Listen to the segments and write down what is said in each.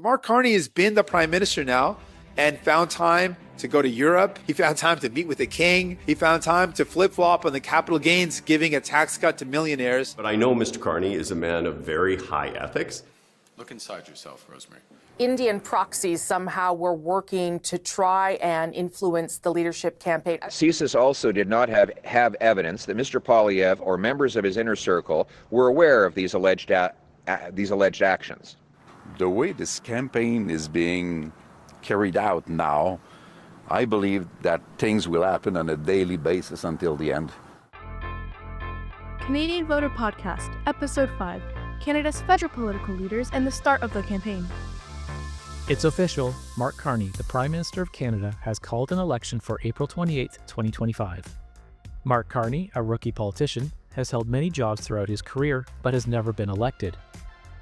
Mark Carney has been the prime minister now and found time to go to Europe. He found time to meet with the king. He found time to flip-flop on the capital gains, giving a tax cut to millionaires. But I know Mr. Carney is a man of very high ethics. Look inside yourself, Rosemary. Indian proxies somehow were working to try and influence the leadership campaign. CSIS also did not have evidence that Mr. Poilievre or members of his inner circle were aware of these alleged actions. The way this campaign is being carried out now, I believe that things will happen on a daily basis until the end. Canadian Voter Podcast, Episode 5, Canada's federal political leaders and the start of the campaign. It's official. Mark Carney, the Prime Minister of Canada, has called an election for April 28, 2025. Mark Carney, a rookie politician, has held many jobs throughout his career, but has never been elected.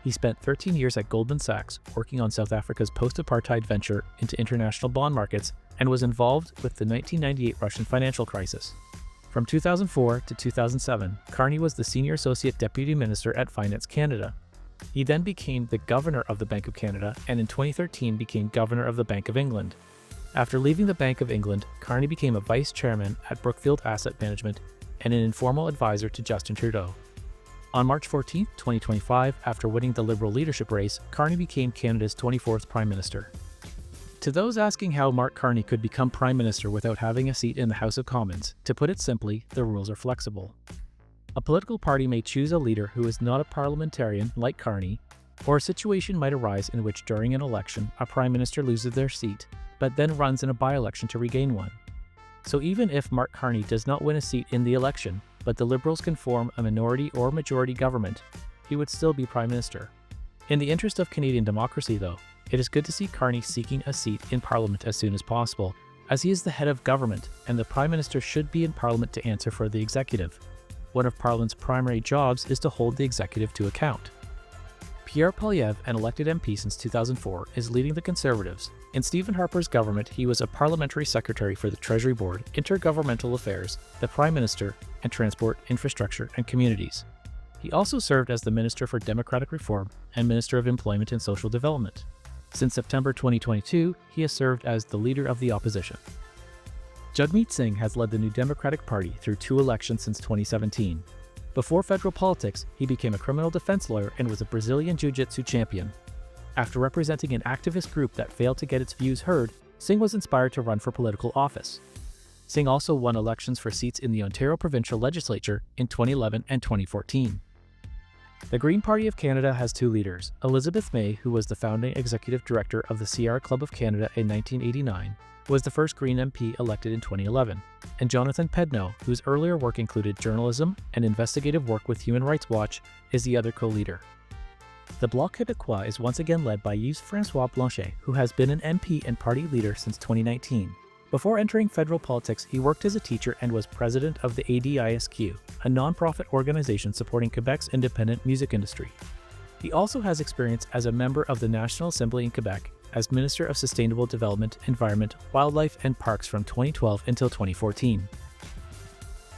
He spent 13 years at Goldman Sachs working on South Africa's post-apartheid venture into international bond markets and was involved with the 1998 Russian financial crisis. From 2004 to 2007, Carney was the Senior Associate Deputy Minister at Finance Canada. He then became the Governor of the Bank of Canada and in 2013 became Governor of the Bank of England. After leaving the Bank of England, Carney became a Vice Chairman at Brookfield Asset Management and an informal advisor to Justin Trudeau. On March 14, 2025, after winning the Liberal leadership race, Carney became Canada's 24th Prime Minister. To those asking how Mark Carney could become Prime Minister without having a seat in the House of Commons, to put it simply, the rules are flexible. A political party may choose a leader who is not a parliamentarian like Carney, or a situation might arise in which during an election a Prime Minister loses their seat, but then runs in a by-election to regain one. So even if Mark Carney does not win a seat in the election, but the Liberals can form a minority or majority government, he would still be Prime Minister. In the interest of Canadian democracy, though, it is good to see Carney seeking a seat in Parliament as soon as possible, as he is the head of government and the Prime Minister should be in Parliament to answer for the executive. One of Parliament's primary jobs is to hold the executive to account. Pierre Poilievre, an elected MP since 2004, is leading the Conservatives. In Stephen Harper's government, he was a parliamentary secretary for the Treasury Board, Intergovernmental Affairs, the Prime Minister, and Transport, Infrastructure, and Communities. He also served as the Minister for Democratic Reform and Minister of Employment and Social Development. Since September 2022, he has served as the Leader of the Opposition. Jagmeet Singh has led the New Democratic Party through 2 elections since 2017. Before federal politics, he became a criminal defense lawyer and was a Brazilian jiu-jitsu champion. After representing an activist group that failed to get its views heard, Singh was inspired to run for political office. Singh also won elections for seats in the Ontario Provincial Legislature in 2011 and 2014. The Green Party of Canada has 2 leaders, Elizabeth May, who was the founding executive director of the Sierra Club of Canada in 1989, was the first Green MP elected in 2011, and Jonathan Pedneau, whose earlier work included journalism and investigative work with Human Rights Watch, is the other co-leader. The Bloc Québécois is once again led by Yves-François Blanchet, who has been an MP and party leader since 2019. Before entering federal politics, he worked as a teacher and was president of the ADISQ, a non-profit organization supporting Quebec's independent music industry. He also has experience as a member of the National Assembly in Quebec as Minister of Sustainable Development, Environment, Wildlife, and Parks from 2012 until 2014.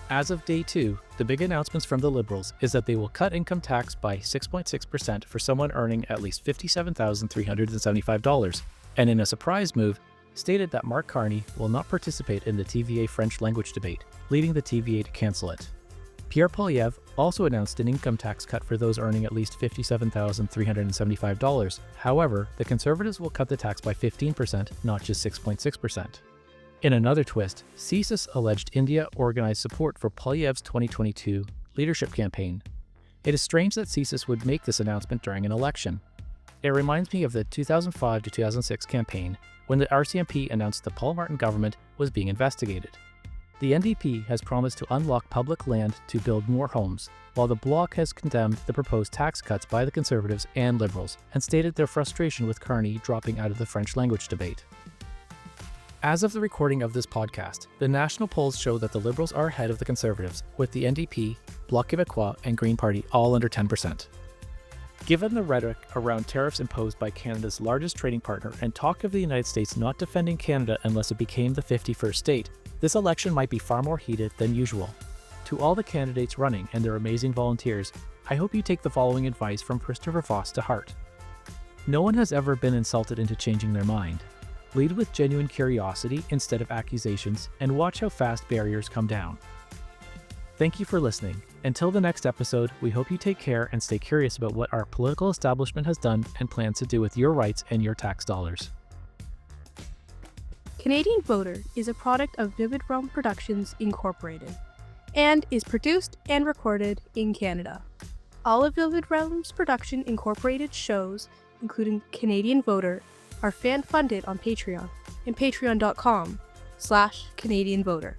As of day 2, the big announcements from the Liberals is that they will cut income tax by 6.6% for someone earning at least $57,375, and in a surprise move, stated that Mark Carney will not participate in the TVA French language debate, leading the TVA to cancel it. Pierre Poilievre also announced an income tax cut for those earning at least $57,375. However, the Conservatives will cut the tax by 15%, not just 6.6%. In another twist, CSIS alleged India organized support for Poilievre's 2022 leadership campaign. It is strange that CSIS would make this announcement during an election. It reminds me of the 2005 to 2006 campaign, when the RCMP announced the Paul Martin government was being investigated. The NDP has promised to unlock public land to build more homes, while the Bloc has condemned the proposed tax cuts by the Conservatives and Liberals and stated their frustration with Carney dropping out of the French language debate. As of the recording of this podcast, the national polls show that the Liberals are ahead of the Conservatives, with the NDP, Bloc Québécois, and Green Party all under 10%. Given the rhetoric around tariffs imposed by Canada's largest trading partner and talk of the United States not defending Canada unless it became the 51st state, this election might be far more heated than usual. To all the candidates running and their amazing volunteers, I hope you take the following advice from Christopher Voss to heart. No one has ever been insulted into changing their mind. Lead with genuine curiosity instead of accusations, and watch how fast barriers come down. Thank you for listening. Until the next episode, we hope you take care and stay curious about what our political establishment has done and plans to do with your rights and your tax dollars. Canadian Voter is a product of Vivid Realm Productions Incorporated and is produced and recorded in Canada. All of Vivid Realms Production Incorporated shows, including Canadian Voter, are fan-funded on Patreon and patreon.com/Canadian Voter.